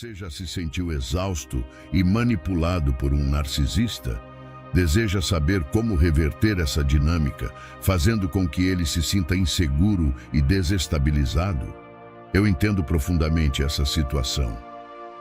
Você já se sentiu exausto e manipulado por um narcisista? Deseja saber como reverter essa dinâmica, fazendo com que ele se sinta inseguro e desestabilizado? Eu entendo profundamente essa situação.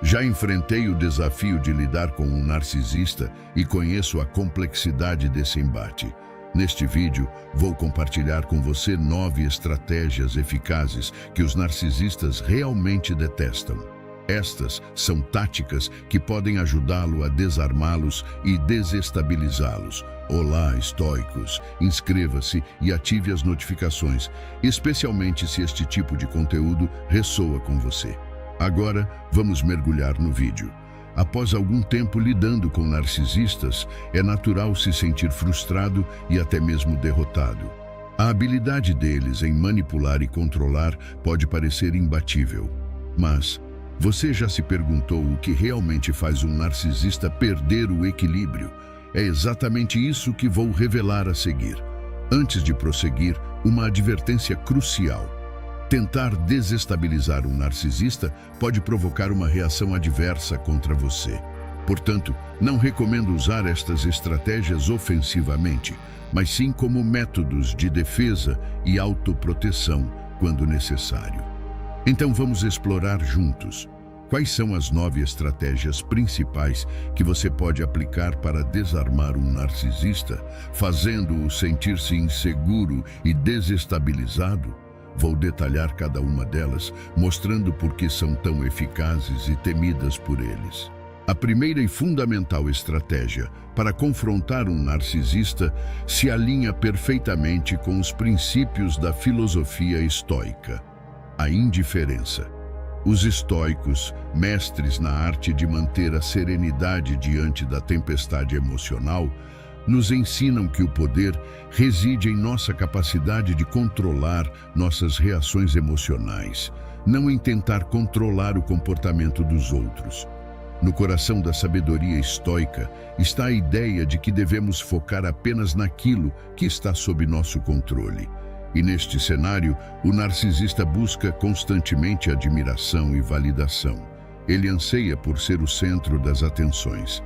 Já enfrentei o desafio de lidar com um narcisista e conheço a complexidade desse embate. Neste vídeo, vou compartilhar com você 9 estratégias eficazes que os narcisistas realmente detestam. Estas são táticas que podem ajudá-lo a desarmá-los e desestabilizá-los. Olá, estoicos! Inscreva-se e ative as notificações, especialmente se este tipo de conteúdo ressoa com você. Agora, vamos mergulhar no vídeo. Após algum tempo lidando com narcisistas, é natural se sentir frustrado e até mesmo derrotado. A habilidade deles em manipular e controlar pode parecer imbatível, mas você já se perguntou o que realmente faz um narcisista perder o equilíbrio? É exatamente isso que vou revelar a seguir. Antes de prosseguir, uma advertência crucial. Tentar desestabilizar um narcisista pode provocar uma reação adversa contra você. Portanto, não recomendo usar estas estratégias ofensivamente, mas sim como métodos de defesa e autoproteção quando necessário. Então vamos explorar juntos quais são as 9 estratégias principais que você pode aplicar para desarmar um narcisista, fazendo-o sentir-se inseguro e desestabilizado. Vou detalhar cada uma delas, mostrando por que são tão eficazes e temidas por eles. A primeira e fundamental estratégia para confrontar um narcisista se alinha perfeitamente com os princípios da filosofia estoica: a indiferença. Os estoicos, mestres na arte de manter a serenidade diante da tempestade emocional, nos ensinam que o poder reside em nossa capacidade de controlar nossas reações emocionais, não em tentar controlar o comportamento dos outros. No coração da sabedoria estoica está a ideia de que devemos focar apenas naquilo que está sob nosso controle. E neste cenário, o narcisista busca constantemente admiração e validação. Ele anseia por ser o centro das atenções.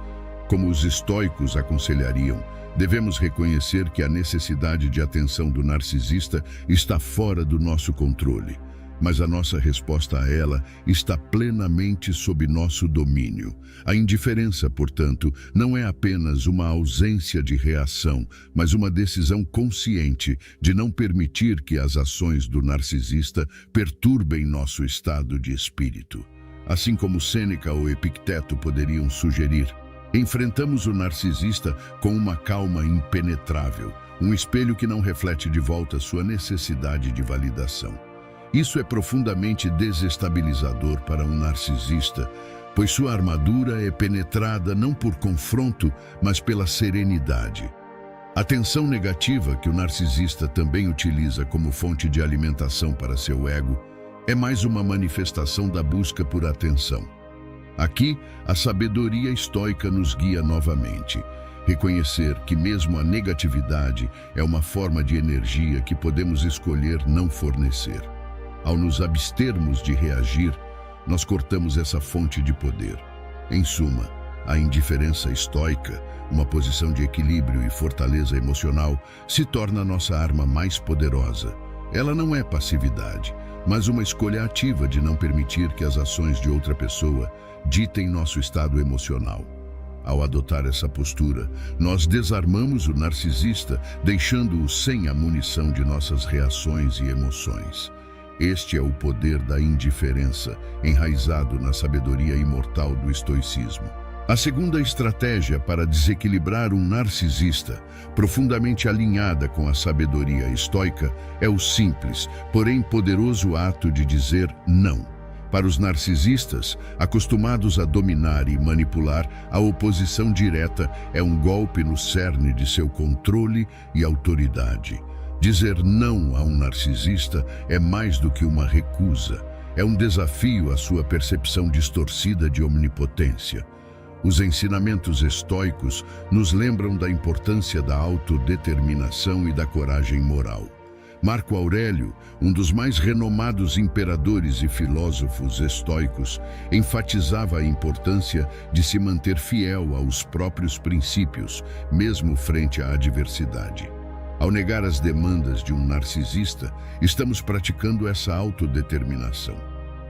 Como os estoicos aconselhariam, devemos reconhecer que a necessidade de atenção do narcisista está fora do nosso controle, mas a nossa resposta a ela está plenamente sob nosso domínio. A indiferença, portanto, não é apenas uma ausência de reação, mas uma decisão consciente de não permitir que as ações do narcisista perturbem nosso estado de espírito. Assim como Sêneca ou Epicteto poderiam sugerir, enfrentamos o narcisista com uma calma impenetrável, um espelho que não reflete de volta sua necessidade de validação. Isso é profundamente desestabilizador para um narcisista, pois sua armadura é penetrada não por confronto, mas pela serenidade. A tensão negativa, que o narcisista também utiliza como fonte de alimentação para seu ego, é mais uma manifestação da busca por atenção. Aqui, a sabedoria estoica nos guia novamente. Reconhecer que mesmo a negatividade é uma forma de energia que podemos escolher não fornecer. Ao nos abstermos de reagir, nós cortamos essa fonte de poder. Em suma, a indiferença estoica, uma posição de equilíbrio e fortaleza emocional, se torna nossa arma mais poderosa. Ela não é passividade, mas uma escolha ativa de não permitir que as ações de outra pessoa ditem nosso estado emocional. Ao adotar essa postura, nós desarmamos o narcisista, deixando-o sem a munição de nossas reações e emoções. Este é o poder da indiferença, enraizado na sabedoria imortal do estoicismo. A segunda estratégia para desequilibrar um narcisista, profundamente alinhada com a sabedoria estoica, é o simples, porém poderoso ato de dizer não. Para os narcisistas, acostumados a dominar e manipular, a oposição direta é um golpe no cerne de seu controle e autoridade. Dizer não a um narcisista é mais do que uma recusa, é um desafio à sua percepção distorcida de omnipotência. Os ensinamentos estoicos nos lembram da importância da autodeterminação e da coragem moral. Marco Aurélio, um dos mais renomados imperadores e filósofos estoicos, enfatizava a importância de se manter fiel aos próprios princípios, mesmo frente à adversidade. Ao negar as demandas de um narcisista, estamos praticando essa autodeterminação.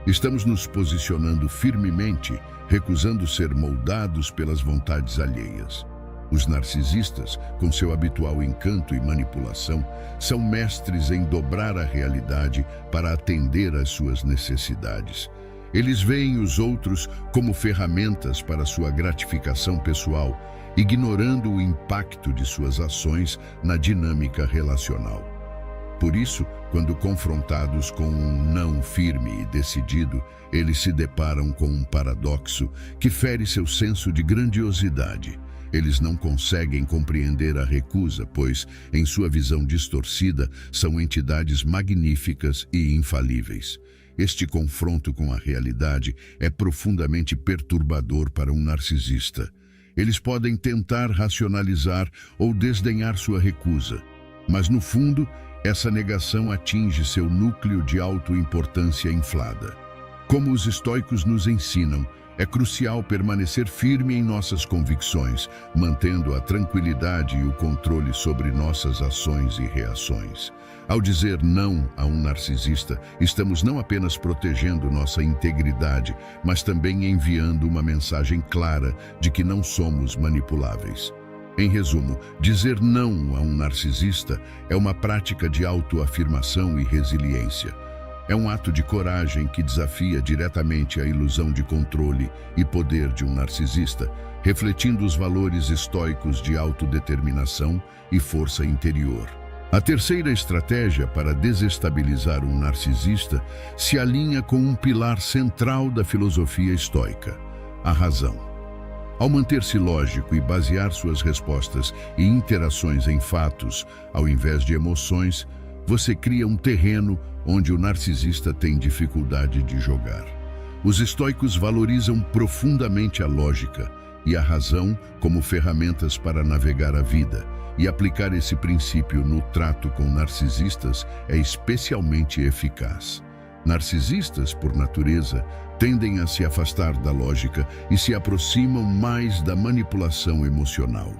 Estamos nos posicionando firmemente, recusando ser moldados pelas vontades alheias. Os narcisistas, com seu habitual encanto e manipulação, são mestres em dobrar a realidade para atender às suas necessidades. Eles veem os outros como ferramentas para sua gratificação pessoal, ignorando o impacto de suas ações na dinâmica relacional. Por isso, quando confrontados com um não firme e decidido, eles se deparam com um paradoxo que fere seu senso de grandiosidade. Eles não conseguem compreender a recusa, pois, em sua visão distorcida, são entidades magníficas e infalíveis. Este confronto com a realidade é profundamente perturbador para um narcisista. Eles podem tentar racionalizar ou desdenhar sua recusa, mas, no fundo, essa negação atinge seu núcleo de autoimportância inflada. Como os estoicos nos ensinam, é crucial permanecer firme em nossas convicções, mantendo a tranquilidade e o controle sobre nossas ações e reações. Ao dizer não a um narcisista, estamos não apenas protegendo nossa integridade, mas também enviando uma mensagem clara de que não somos manipuláveis. Em resumo, dizer não a um narcisista é uma prática de autoafirmação e resiliência. É um ato de coragem que desafia diretamente a ilusão de controle e poder de um narcisista, refletindo os valores estoicos de autodeterminação e força interior. A terceira estratégia para desestabilizar um narcisista se alinha com um pilar central da filosofia estoica: a razão. Ao manter-se lógico e basear suas respostas e interações em fatos, ao invés de emoções, você cria um terreno onde o narcisista tem dificuldade de jogar. Os estoicos valorizam profundamente a lógica e a razão como ferramentas para navegar a vida, e aplicar esse princípio no trato com narcisistas é especialmente eficaz. Narcisistas, por natureza, tendem a se afastar da lógica e se aproximam mais da manipulação emocional.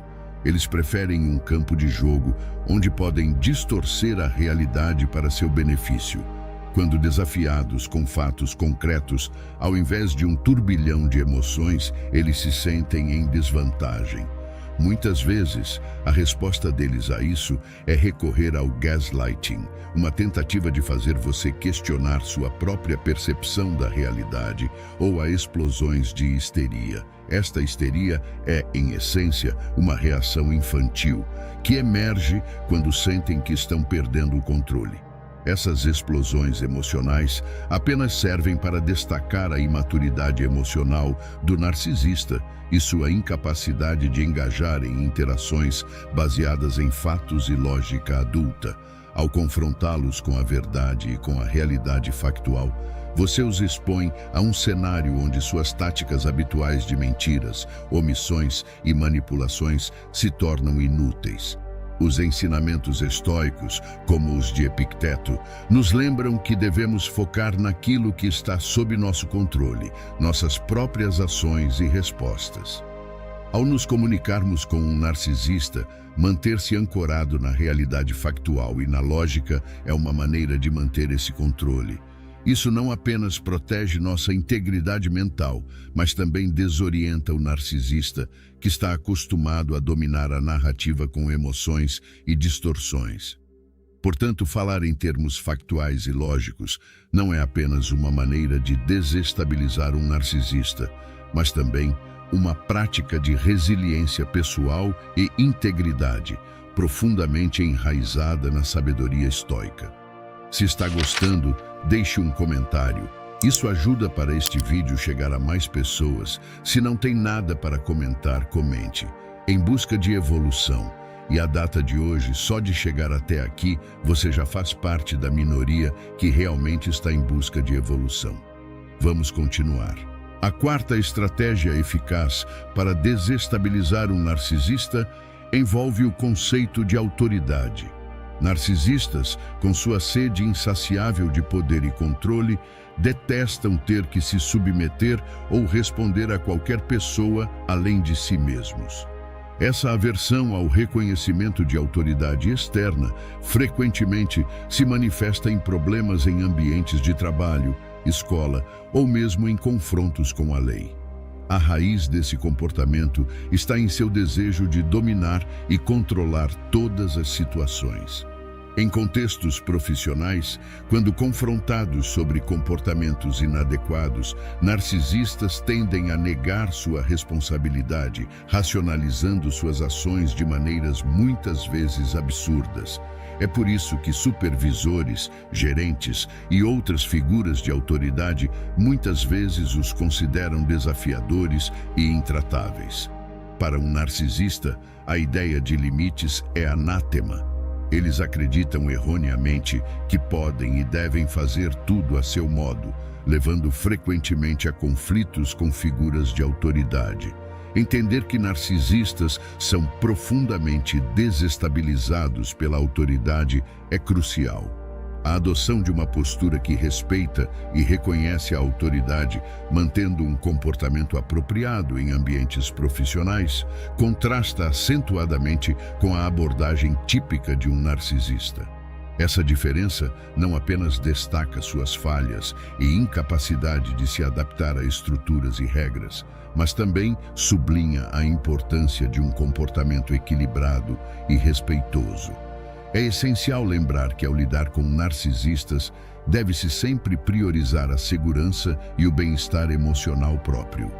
Eles preferem um campo de jogo onde podem distorcer a realidade para seu benefício. Quando desafiados com fatos concretos, ao invés de um turbilhão de emoções, eles se sentem em desvantagem. Muitas vezes, a resposta deles a isso é recorrer ao gaslighting, uma tentativa de fazer você questionar sua própria percepção da realidade, ou a explosões de histeria. Esta histeria é, em essência, uma reação infantil, que emerge quando sentem que estão perdendo o controle. Essas explosões emocionais apenas servem para destacar a imaturidade emocional do narcisista e sua incapacidade de engajar em interações baseadas em fatos e lógica adulta. Ao confrontá-los com a verdade e com a realidade factual, você os expõe a um cenário onde suas táticas habituais de mentiras, omissões e manipulações se tornam inúteis. Os ensinamentos estoicos, como os de Epicteto, nos lembram que devemos focar naquilo que está sob nosso controle, nossas próprias ações e respostas. Ao nos comunicarmos com um narcisista, manter-se ancorado na realidade factual e na lógica é uma maneira de manter esse controle. Isso não apenas protege nossa integridade mental, mas também desorienta o narcisista, que está acostumado a dominar a narrativa com emoções e distorções. Portanto, falar em termos factuais e lógicos não é apenas uma maneira de desestabilizar um narcisista, mas também uma prática de resiliência pessoal e integridade, profundamente enraizada na sabedoria estoica. Se está gostando, deixe um comentário. Isso ajuda para este vídeo chegar a mais pessoas. Se não tem nada para comentar, comente. Em busca de evolução. E a data de hoje, só de chegar até aqui, você já faz parte da minoria que realmente está em busca de evolução. Vamos continuar. A quarta estratégia eficaz para desestabilizar um narcisista envolve o conceito de autoridade. Narcisistas, com sua sede insaciável de poder e controle, detestam ter que se submeter ou responder a qualquer pessoa além de si mesmos. Essa aversão ao reconhecimento de autoridade externa frequentemente se manifesta em problemas em ambientes de trabalho, escola ou mesmo em confrontos com a lei. A raiz desse comportamento está em seu desejo de dominar e controlar todas as situações. Em contextos profissionais, quando confrontados sobre comportamentos inadequados, narcisistas tendem a negar sua responsabilidade, racionalizando suas ações de maneiras muitas vezes absurdas. É por isso que supervisores, gerentes e outras figuras de autoridade muitas vezes os consideram desafiadores e intratáveis. Para um narcisista, a ideia de limites é anátema. Eles acreditam erroneamente que podem e devem fazer tudo a seu modo, levando frequentemente a conflitos com figuras de autoridade. Entender que narcisistas são profundamente desestabilizados pela autoridade é crucial. A adoção de uma postura que respeita e reconhece a autoridade, mantendo um comportamento apropriado em ambientes profissionais, contrasta acentuadamente com a abordagem típica de um narcisista. Essa diferença não apenas destaca suas falhas e incapacidade de se adaptar a estruturas e regras, mas também sublinha a importância de um comportamento equilibrado e respeitoso. É essencial lembrar que, ao lidar com narcisistas, deve-se sempre priorizar a segurança e o bem-estar emocional próprio.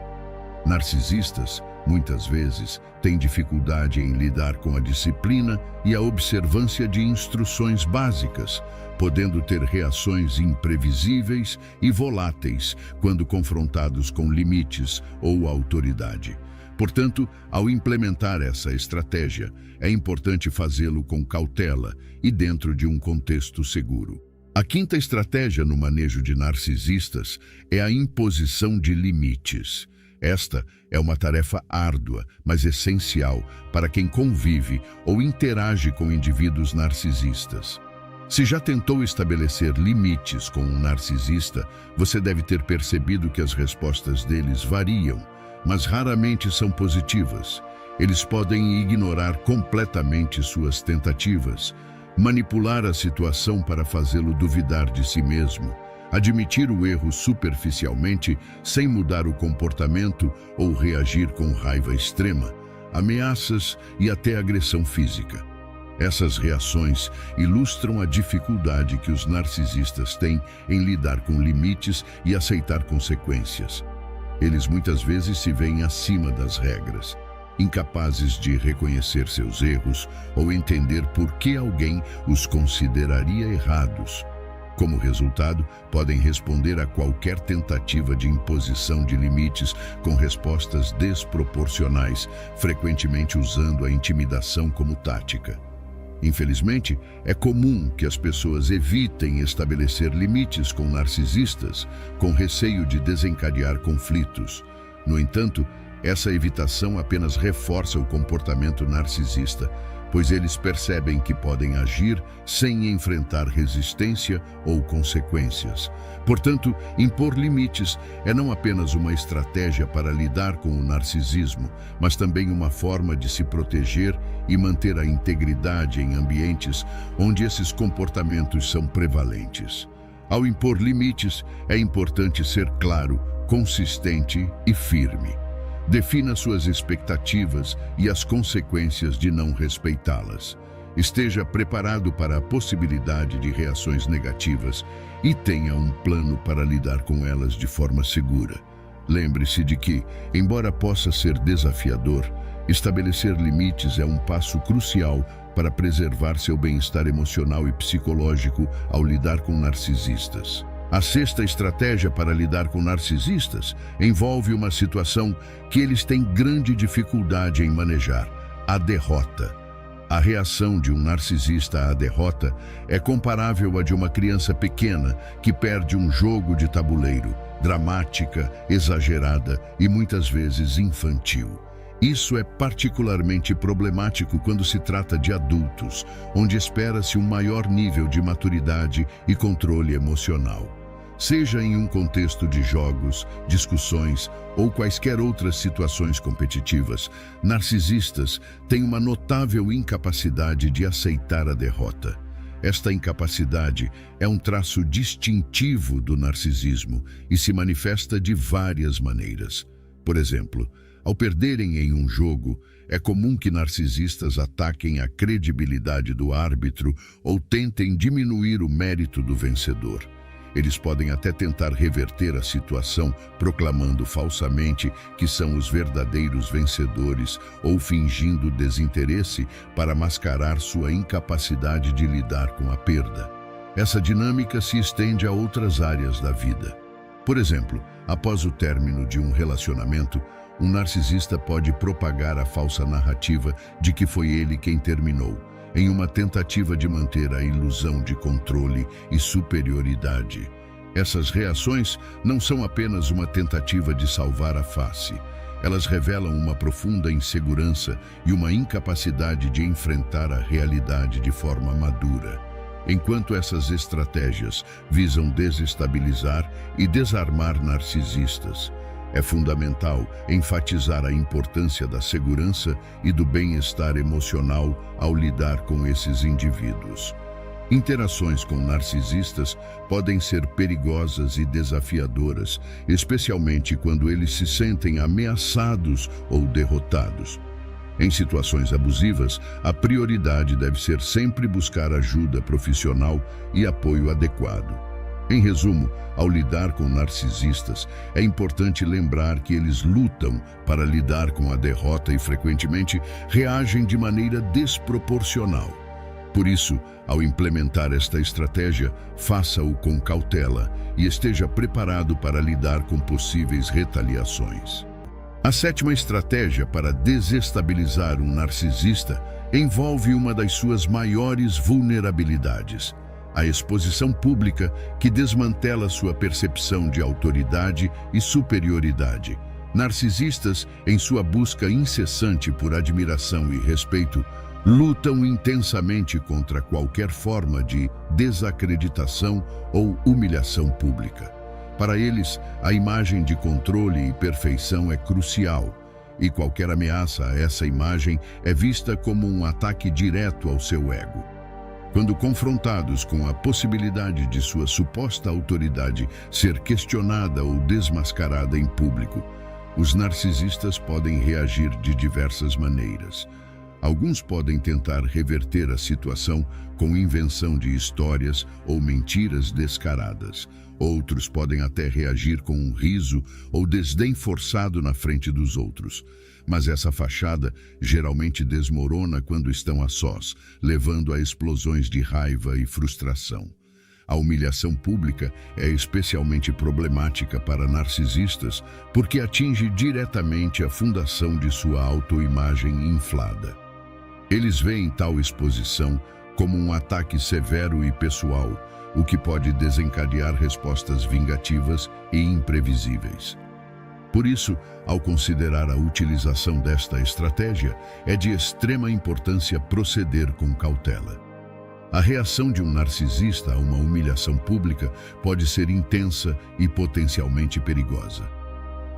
Narcisistas, muitas vezes, têm dificuldade em lidar com a disciplina e a observância de instruções básicas, podendo ter reações imprevisíveis e voláteis quando confrontados com limites ou autoridade. Portanto, ao implementar essa estratégia, é importante fazê-lo com cautela e dentro de um contexto seguro. A quinta estratégia no manejo de narcisistas é a imposição de limites. Esta é uma tarefa árdua, mas essencial para quem convive ou interage com indivíduos narcisistas. Se já tentou estabelecer limites com um narcisista, você deve ter percebido que as respostas deles variam, mas raramente são positivas. Eles podem ignorar completamente suas tentativas, manipular a situação para fazê-lo duvidar de si mesmo, admitir o erro superficialmente sem mudar o comportamento ou reagir com raiva extrema, ameaças e até agressão física. Essas reações ilustram a dificuldade que os narcisistas têm em lidar com limites e aceitar consequências. Eles muitas vezes se veem acima das regras, incapazes de reconhecer seus erros ou entender por que alguém os consideraria errados. Como resultado, podem responder a qualquer tentativa de imposição de limites com respostas desproporcionais, frequentemente usando a intimidação como tática. Infelizmente, é comum que as pessoas evitem estabelecer limites com narcisistas, com receio de desencadear conflitos. No entanto, essa evitação apenas reforça o comportamento narcisista, pois eles percebem que podem agir sem enfrentar resistência ou consequências. Portanto, impor limites é não apenas uma estratégia para lidar com o narcisismo, mas também uma forma de se proteger e manter a integridade em ambientes onde esses comportamentos são prevalentes. Ao impor limites, é importante ser claro, consistente e firme. Defina suas expectativas e as consequências de não respeitá-las. Esteja preparado para a possibilidade de reações negativas e tenha um plano para lidar com elas de forma segura. Lembre-se de que, embora possa ser desafiador, estabelecer limites é um passo crucial para preservar seu bem-estar emocional e psicológico ao lidar com narcisistas. A sexta estratégia para lidar com narcisistas envolve uma situação que eles têm grande dificuldade em manejar: a derrota. A reação de um narcisista à derrota é comparável à de uma criança pequena que perde um jogo de tabuleiro, dramática, exagerada e muitas vezes infantil. Isso é particularmente problemático quando se trata de adultos, onde espera-se um maior nível de maturidade e controle emocional. Seja em um contexto de jogos, discussões ou quaisquer outras situações competitivas, narcisistas têm uma notável incapacidade de aceitar a derrota. Esta incapacidade é um traço distintivo do narcisismo e se manifesta de várias maneiras. Por exemplo, ao perderem em um jogo, é comum que narcisistas ataquem a credibilidade do árbitro ou tentem diminuir o mérito do vencedor. Eles podem até tentar reverter a situação, proclamando falsamente que são os verdadeiros vencedores ou fingindo desinteresse para mascarar sua incapacidade de lidar com a perda. Essa dinâmica se estende a outras áreas da vida. Por exemplo, após o término de um relacionamento, um narcisista pode propagar a falsa narrativa de que foi ele quem terminou, em uma tentativa de manter a ilusão de controle e superioridade. Essas reações não são apenas uma tentativa de salvar a face. Elas revelam uma profunda insegurança e uma incapacidade de enfrentar a realidade de forma madura. Enquanto essas estratégias visam desestabilizar e desarmar narcisistas, é fundamental enfatizar a importância da segurança e do bem-estar emocional ao lidar com esses indivíduos. Interações com narcisistas podem ser perigosas e desafiadoras, especialmente quando eles se sentem ameaçados ou derrotados. Em situações abusivas, a prioridade deve ser sempre buscar ajuda profissional e apoio adequado. Em resumo, ao lidar com narcisistas, é importante lembrar que eles lutam para lidar com a derrota e frequentemente reagem de maneira desproporcional. Por isso, ao implementar esta estratégia, faça-o com cautela e esteja preparado para lidar com possíveis retaliações. A sétima estratégia para desestabilizar um narcisista envolve uma das suas maiores vulnerabilidades: a exposição pública, que desmantela sua percepção de autoridade e superioridade. Narcisistas, em sua busca incessante por admiração e respeito, lutam intensamente contra qualquer forma de desacreditação ou humilhação pública. Para eles, a imagem de controle e perfeição é crucial, e qualquer ameaça a essa imagem é vista como um ataque direto ao seu ego. Quando confrontados com a possibilidade de sua suposta autoridade ser questionada ou desmascarada em público, os narcisistas podem reagir de diversas maneiras. Alguns podem tentar reverter a situação com invenção de histórias ou mentiras descaradas. Outros podem até reagir com um riso ou desdém forçado na frente dos outros. Mas essa fachada geralmente desmorona quando estão a sós, levando a explosões de raiva e frustração. A humilhação pública é especialmente problemática para narcisistas porque atinge diretamente a fundação de sua autoimagem inflada. Eles veem tal exposição como um ataque severo e pessoal, o que pode desencadear respostas vingativas e imprevisíveis. Por isso, ao considerar a utilização desta estratégia, é de extrema importância proceder com cautela. A reação de um narcisista a uma humilhação pública pode ser intensa e potencialmente perigosa.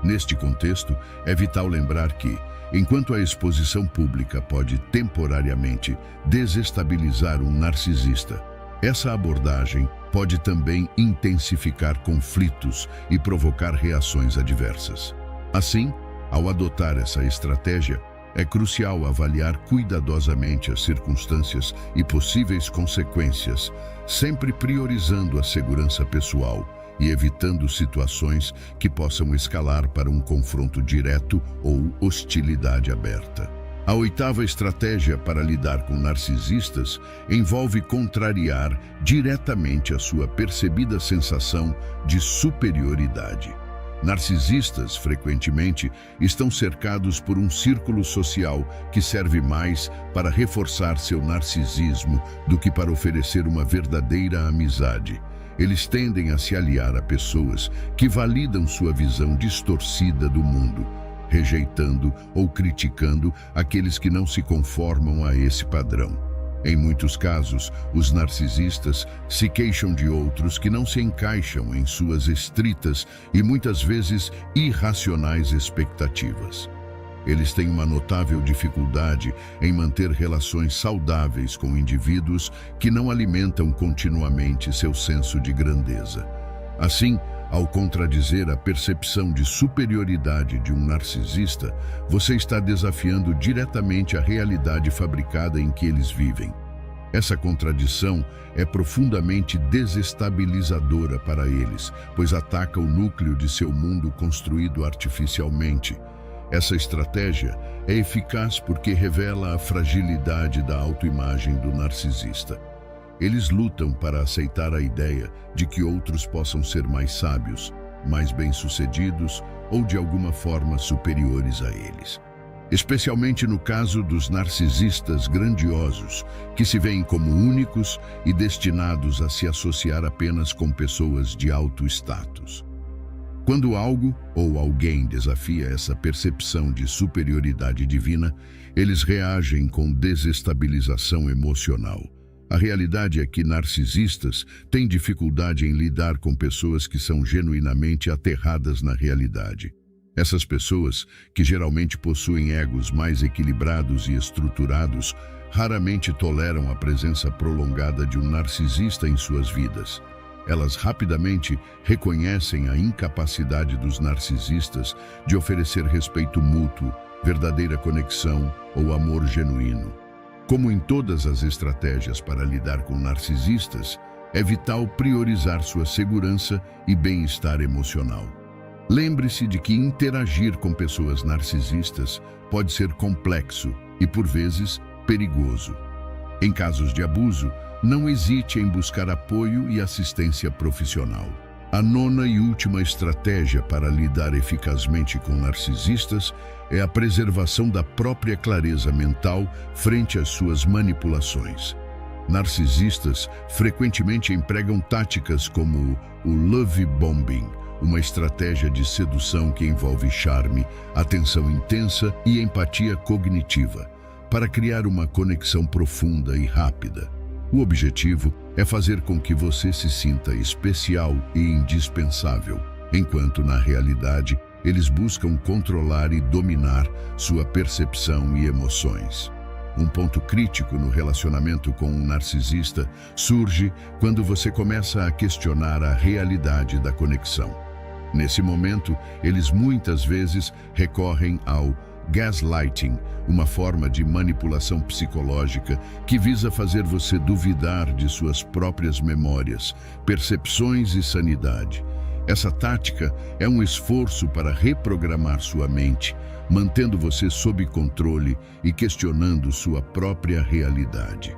Neste contexto, é vital lembrar que, enquanto a exposição pública pode temporariamente desestabilizar um narcisista, essa abordagem pode também intensificar conflitos e provocar reações adversas. Assim, ao adotar essa estratégia, é crucial avaliar cuidadosamente as circunstâncias e possíveis consequências, sempre priorizando a segurança pessoal e evitando situações que possam escalar para um confronto direto ou hostilidade aberta. A oitava estratégia para lidar com narcisistas envolve contrariar diretamente a sua percebida sensação de superioridade. Narcisistas, frequentemente, estão cercados por um círculo social que serve mais para reforçar seu narcisismo do que para oferecer uma verdadeira amizade. Eles tendem a se aliar a pessoas que validam sua visão distorcida do mundo, rejeitando ou criticando aqueles que não se conformam a esse padrão. Em muitos casos, os narcisistas se queixam de outros que não se encaixam em suas estritas e muitas vezes irracionais expectativas. Eles têm uma notável dificuldade em manter relações saudáveis com indivíduos que não alimentam continuamente seu senso de grandeza. Assim, ao contradizer a percepção de superioridade de um narcisista, você está desafiando diretamente a realidade fabricada em que eles vivem. Essa contradição é profundamente desestabilizadora para eles, pois ataca o núcleo de seu mundo construído artificialmente. Essa estratégia é eficaz porque revela a fragilidade da autoimagem do narcisista. Eles lutam para aceitar a ideia de que outros possam ser mais sábios, mais bem-sucedidos ou de alguma forma superiores a eles. Especialmente no caso dos narcisistas grandiosos, que se veem como únicos e destinados a se associar apenas com pessoas de alto status. Quando algo ou alguém desafia essa percepção de superioridade divina, eles reagem com desestabilização emocional. A realidade é que narcisistas têm dificuldade em lidar com pessoas que são genuinamente aterradas na realidade. Essas pessoas, que geralmente possuem egos mais equilibrados e estruturados, raramente toleram a presença prolongada de um narcisista em suas vidas. Elas rapidamente reconhecem a incapacidade dos narcisistas de oferecer respeito mútuo, verdadeira conexão ou amor genuíno. Como em todas as estratégias para lidar com narcisistas, é vital priorizar sua segurança e bem-estar emocional. Lembre-se de que interagir com pessoas narcisistas pode ser complexo e, por vezes, perigoso. Em casos de abuso, não hesite em buscar apoio e assistência profissional. A nona e última estratégia para lidar eficazmente com narcisistas é a preservação da própria clareza mental frente às suas manipulações. Narcisistas frequentemente empregam táticas como o love bombing, uma estratégia de sedução que envolve charme, atenção intensa e empatia cognitiva, para criar uma conexão profunda e rápida. O objetivo é fazer com que você se sinta especial e indispensável, enquanto na realidade eles buscam controlar e dominar sua percepção e emoções. Um ponto crítico no relacionamento com um narcisista surge quando você começa a questionar a realidade da conexão. Nesse momento, eles muitas vezes recorrem ao gaslighting, uma forma de manipulação psicológica que visa fazer você duvidar de suas próprias memórias, percepções e sanidade. Essa tática é um esforço para reprogramar sua mente, mantendo você sob controle e questionando sua própria realidade.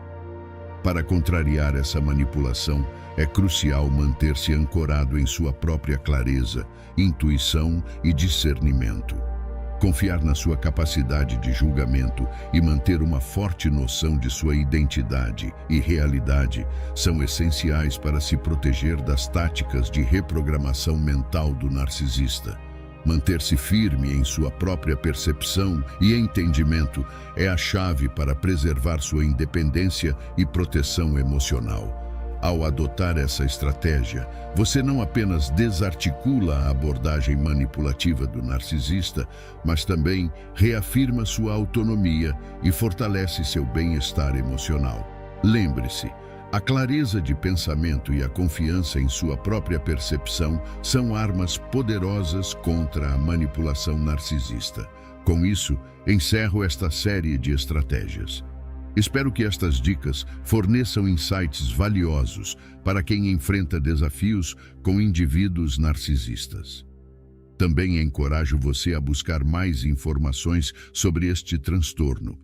Para contrariar essa manipulação, é crucial manter-se ancorado em sua própria clareza, intuição e discernimento. Confiar na sua capacidade de julgamento e manter uma forte noção de sua identidade e realidade são essenciais para se proteger das táticas de reprogramação mental do narcisista. Manter-se firme em sua própria percepção e entendimento é a chave para preservar sua independência e proteção emocional. Ao adotar essa estratégia, você não apenas desarticula a abordagem manipulativa do narcisista, mas também reafirma sua autonomia e fortalece seu bem-estar emocional. Lembre-se, a clareza de pensamento e a confiança em sua própria percepção são armas poderosas contra a manipulação narcisista. Com isso, encerro esta série de estratégias. Espero que estas dicas forneçam insights valiosos para quem enfrenta desafios com indivíduos narcisistas. Também encorajo você a buscar mais informações sobre este transtorno.